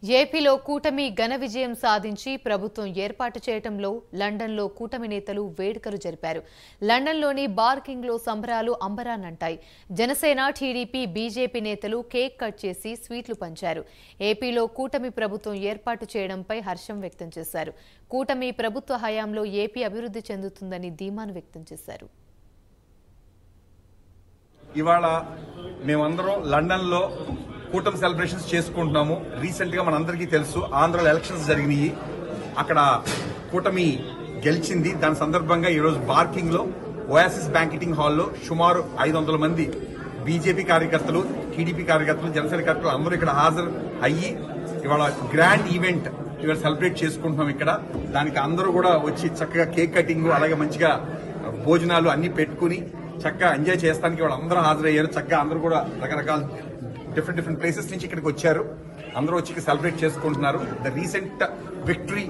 ఏపీలో కూటమి ఘన విజయం సాధించి ప్రభుత్వం ఏర్పాటు చేయడంలో లండన్లో కూటమి నేతలు వేడుకలు జరిపారు. లండన్లోని బార్కింగ్లో సంబరాలు అంబరాన్నంటాయి. జనసేన, టీడీపీ, బీజేపీ నేతలు కేక్ కట్ చేసి స్వీట్లు పంచారు. ఏపీలో కూటమి ప్రభుత్వం ఏర్పాటు చేయడంపై హర్షం వ్యక్తం చేశారు. కూటమి ప్రభుత్వ హయాంలో ఏపీ అభివృద్ధి చెందుతుందని ధీమాను వ్యక్తం చేశారు. ఇవాళ మేమందరం లండన్లో కూటమి సెలబ్రేషన్స్ చేసుకుంటున్నాము. రీసెంట్ గా మనందరికీ తెలుసు ఆంధ్రలో ఎలక్షన్స్ జరిగినాయి, అక్కడ కూటమి గెలిచింది. దాని సందర్భంగా ఈరోజు బార్కింగ్ లో ఓయాసిస్ బ్యాంకెటింగ్ హాల్లో సుమారు 500 మంది బీజేపీ కార్యకర్తలు, టీడీపీ కార్యకర్తలు, జనసేన కార్యకర్తలు అందరూ ఇక్కడ హాజరు అయ్యి ఇవాళ గ్రాండ్ ఈవెంట్ ఇవాళ సెలబ్రేట్ చేసుకుంటున్నాం. ఇక్కడ దానికి అందరూ కూడా వచ్చి చక్కగా కేక్ కటింగ్, అలాగే మంచిగా భోజనాలు అన్ని పెట్టుకుని చక్కగా ఎంజాయ్ చేస్తానికి వాళ్ళు అందరూ హాజరయ్యారు. చక్కగా అందరూ కూడా రకరకాల డిఫరెంట్ ప్లేసెస్ నుంచి ఇక్కడికి వచ్చారు. అందరూ వచ్చి సెలబ్రేట్ చేసుకుంటున్నారు. ద రీసెంట్ విక్టరీ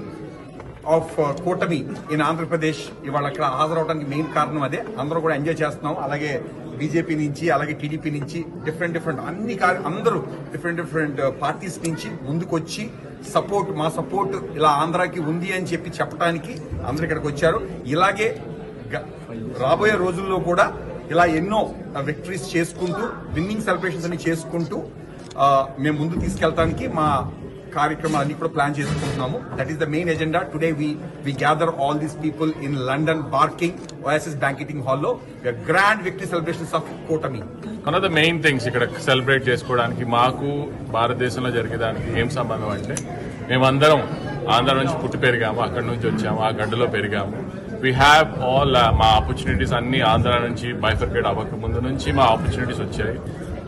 ఆఫ్ కూటమి ఇన్ ఆంధ్రప్రదేశ్ ఇవాళ అక్కడ హాజరవడానికి మెయిన్ కారణం అదే. అందరూ కూడా ఎంజాయ్ చేస్తున్నాం. అలాగే బీజేపీ నుంచి, అలాగే టీడీపీ నుంచి డిఫరెంట్ అన్ని అందరూ డిఫరెంట్ పార్టీస్ నుంచి ముందుకొచ్చి మా సపోర్ట్ ఇలా ఆంధ్రాకి ఉంది అని చెప్పడానికి అందరూ ఇక్కడికి వచ్చారు. ఇలాగే రాబోయే రోజుల్లో కూడా ఇలా ఎన్నో విక్టరీస్ చేసుకుంటూ, విన్నింగ్ సెలబ్రేషన్స్ అన్ని చేసుకుంటూ మేము ముందు తీసుకెళ్తానికి మా కార్యక్రమాలన్నీ కూడా ప్లాన్ చేసుకుంటున్నాము. That is the main agenda. Today we gather all these people in London Barking Oasis banqueting హాల్లో గ్రాండ్ విక్టరీ సెలబ్రేషన్స్ ఆఫ్ కూటమి. One of the main things ఇక్కడ సెలబ్రేట్ చేసుకోవడానికి మాకు భారతదేశంలో జరిగేదానికి ఏం సంబంధం అంటే, మేమందరం ఆంధ్ర నుంచి పుట్టి పెరిగాము, అక్కడి నుంచి వచ్చాము, ఆ గడ్డలో పెరిగాము. వీ హ్యావ్ ఆల్ మా ఆపర్చునిటీస్ అన్ని ఆంధ్ర నుంచి బైఫర్కేట్ అవ్వక ముందు నుంచి మా ఆపర్చునిటీస్ వచ్చాయి.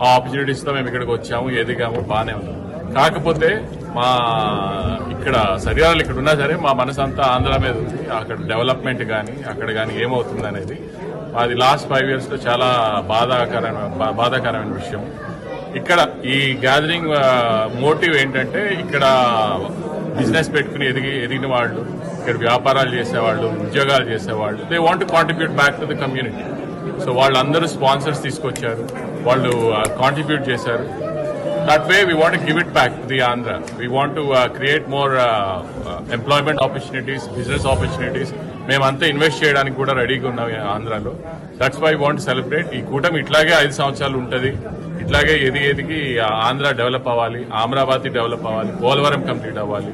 ఆ ఆపర్చునిటీస్ తో మేము ఇక్కడికి వచ్చాము, ఎదిగాము, బాగానే ఉన్నాం. కాకపోతే మా ఇక్కడ శరీరాలు ఇక్కడ ఉన్నా సరే మా మనసు అంతా ఆంధ్ర మీద ఉంది. అక్కడ డెవలప్మెంట్ కానీ అక్కడ కానీ ఏమవుతుంది అనేది అది లాస్ట్ 5 years లో చాలా బాధాకరమైన విషయం. ఇక్కడ ఈ గ్యాదరింగ్ మోటివ్ ఏంటంటే, ఇక్కడ బిజినెస్ పెట్టుకుని ఎదిగిన వాళ్ళు, ఇక్కడ వ్యాపారాలు చేసేవాళ్ళు, ఉద్యోగాలు చేసేవాళ్ళు, they want to contribute back to the community. So వాళ్ళందరూ స్పాన్సర్స్ తీసుకొచ్చారు, వాళ్ళు కాంట్రిబ్యూట్ చేశారు. That way we want give it back to the Andhra. We want to create more employment opportunities, business opportunities. మేమంతా ఇన్వెస్ట్ చేయడానికి కూడా రెడీగా ఉన్నాం ఆంధ్రాలో. That's why want celebrate. ఈ కూటమి ఇట్లాగే 5 సంవత్సరాలు ఉంటుంది. ఇట్లాగే ఎదిగి ఆంధ్ర డెవలప్ అవ్వాలి, అమరావతి డెవలప్ అవ్వాలి, పోలవరం కంప్లీట్ అవ్వాలి,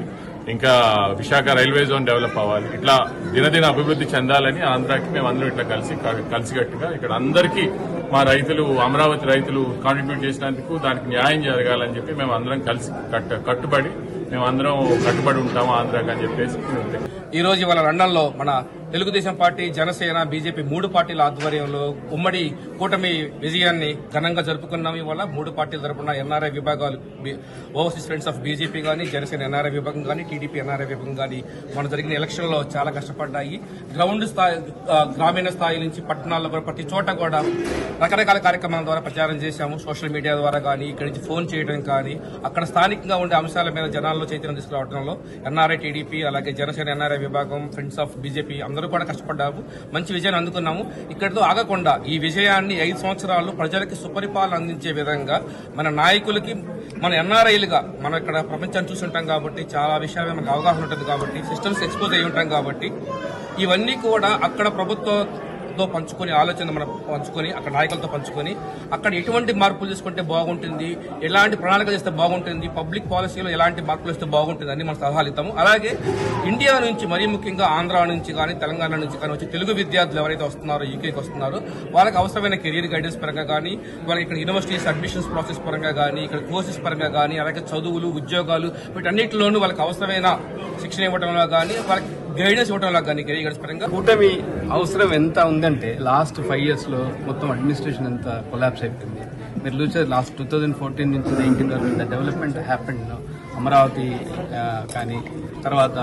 ఇంకా విశాఖ రైల్వే జోన్ డెవలప్ అవ్వాలి. ఇట్లా దినదిన అభివృద్ధి చెందాలని ఆంధ్రాకి మేము అందరం ఇట్లా కలిసికట్టుగా ఇక్కడ అందరికీ మా రైతులు, అమరావతి రైతులు కాంట్రిబ్యూట్ చేసినందుకు దానికి న్యాయం జరగాలని చెప్పి మేము అందరం కలిసి కట్టుబడి ఉంటాము ఆంధ్రాకి అని చెప్పేసి. ఈ రోజు ఇవాళ లండన్లో మన తెలుగుదేశం పార్టీ, జనసేన, బీజేపీ 3 పార్టీల ఆధ్వర్యంలో ఉమ్మడి కూటమి విజయాన్ని ఘనంగా జరుపుకున్నాం. ఇవాళ 3 పార్టీల తరపున ఎన్ఆర్ఐ విభాగాలు, ఓవర్సీస్ ఫ్రెండ్స్ ఆఫ్ బీజేపీ కానీ, జనసేన ఎన్ఆర్ఐ విభాగం కానీ, టీడీపీ ఎన్ఆర్ఐ విభాగం కానీ మన జరిగిన ఎలక్షన్ లో చాలా కష్టపడ్డాయి. గ్రౌండ్ స్థాయి, గ్రామీణ స్థాయి నుంచి పట్టణాల్లో కూడా ప్రతి చోట కూడా రకరకాల కార్యక్రమాల ద్వారా ప్రచారం చేశాము. సోషల్ మీడియా ద్వారా కానీ, ఇక్కడి నుంచి ఫోన్ చేయడం కానీ, అక్కడ స్థానికంగా ఉండే అంశాల మీద జనాల్లో చైతన్యం తీసుకురావడంలో ఎన్ఆర్ఐ, టీడీపీ, అలాగే జనసేన ఎన్ఆర్ఐ విభాగం, ఫ్రెండ్స్ ఆఫ్ బీజేపీ అందరూ కూడా కష్టపడ్డాము. మంచి విజయాన్ని అందుకున్నాము. ఇక్కడితో ఆగకుండా ఈ విజయాన్ని 5 సంవత్సరాలు ప్రజలకి సుపరిపాలన అందించే విధంగా మన నాయకులకి, మన ఎన్ఆర్ఐలుగా మనం ఇక్కడ ప్రపంచాన్ని చూస్తుంటాం కాబట్టి చాలా విషయాలు మనకు అవగాహన ఉంటుంది కాబట్టి, సిస్టమ్స్ ఎక్స్పోజ్ అయి ఉంటాం కాబట్టి ఇవన్నీ కూడా అక్కడ ప్రభుత్వంతో పంచుకొని, ఆలోచన మనం పంచుకొని, అక్కడ నాయకులతో పంచుకొని, అక్కడ ఎటువంటి మార్పులు తీసుకుంటే బాగుంటుంది, ఎలాంటి ప్రణాళిక చేస్తే బాగుంటుంది, పబ్లిక్ పాలసీలో ఎలాంటి మార్పులు ఇస్తే బాగుంటుంది అని మనం సలహాలు ఇస్తాము. అలాగే ఇండియా నుంచి, మరీ ముఖ్యంగా ఆంధ్ర నుంచి కానీ, తెలంగాణ నుంచి కానీ వచ్చి తెలుగు విద్యార్థులు ఎవరైతే వస్తున్నారో, యూకేకి వస్తున్నారో, వాళ్ళకి అవసరమైన కెరీర్ గైడెన్స్ పరంగా కానీ, వాళ్ళకి ఇక్కడ యూనివర్సిటీస్ అడ్మిషన్స్ ప్రాసెస్ పరంగా కానీ, ఇక్కడ కోర్సెస్ పరంగా కానీ, అలాగే చదువులు, ఉద్యోగాలు, వీటన్నిటిలోనూ వాళ్ళకి అవసరమైన శిక్షణ ఇవ్వడంలో కానీ, వాళ్ళకి గైడెన్స్ ఇవ్వడంలో కానీ, కెరీర్ గైడెన్స్ పరంగా కూటమి అవసరం ఎంత ఉందంటే, లాస్ట్ 5 years లో మొత్తం అడ్మినిస్ట్రేషన్ అంతా కొలాప్స్ అయిపోయింది. మీరు చూసే లాస్ట్ 2014 నుంచి 19 వరకు డెవలప్మెంట్ హ్యాపెండ్. అమరావతి కానీ, తర్వాత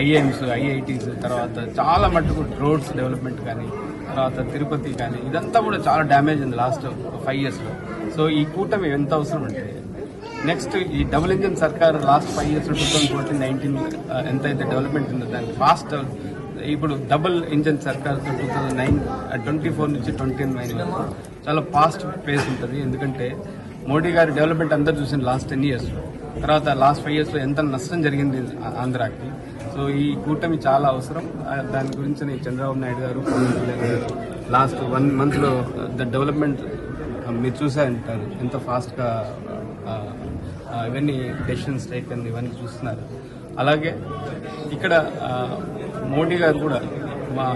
ఐఐఎంస్, ఐఐటీస్, తర్వాత చాలా మట్టుకు రోడ్స్ డెవలప్మెంట్ కానీ, తర్వాత తిరుపతి కానీ, ఇదంతా కూడా చాలా డ్యామేజ్ ఉంది లాస్ట్ 5 years లో. సో ఈ కూటమి ఎంత అవసరం అంటే, నెక్స్ట్ ఈ డబుల్ ఇంజిన్ సర్కార్ లాస్ట్ 5 years 2014-19 ఎంతైతే డెవలప్మెంట్ ఉందో దానికి ఫాస్ట్. ఇప్పుడు డబుల్ ఇంజిన్ సర్కార్ 2024 నుంచి 29 చాలా ఫాస్ట్ పేస్ ఉంటుంది. ఎందుకంటే మోడీ గారి డెవలప్మెంట్ అందరూ చూసిన లాస్ట్ 10 years. తర్వాత లాస్ట్ 5 years లో ఎంత నష్టం జరిగింది ఆంధ్రాకి. సో ఈ కూటమి చాలా అవసరం. దాని గురించి చంద్రబాబు నాయుడు గారు, పవన్ కళ్యాణ్ గారు లాస్ట్ 1 month లో ద డెవలప్మెంట్ మీరు చూసారంటారు ఎంత ఫాస్ట్గా ఇవన్నీ డెసిషన్స్ టేకన్ ఇవన్నీ చూస్తున్నారు. అలాగే ఇక్కడ మోడీ గారు కూడా మా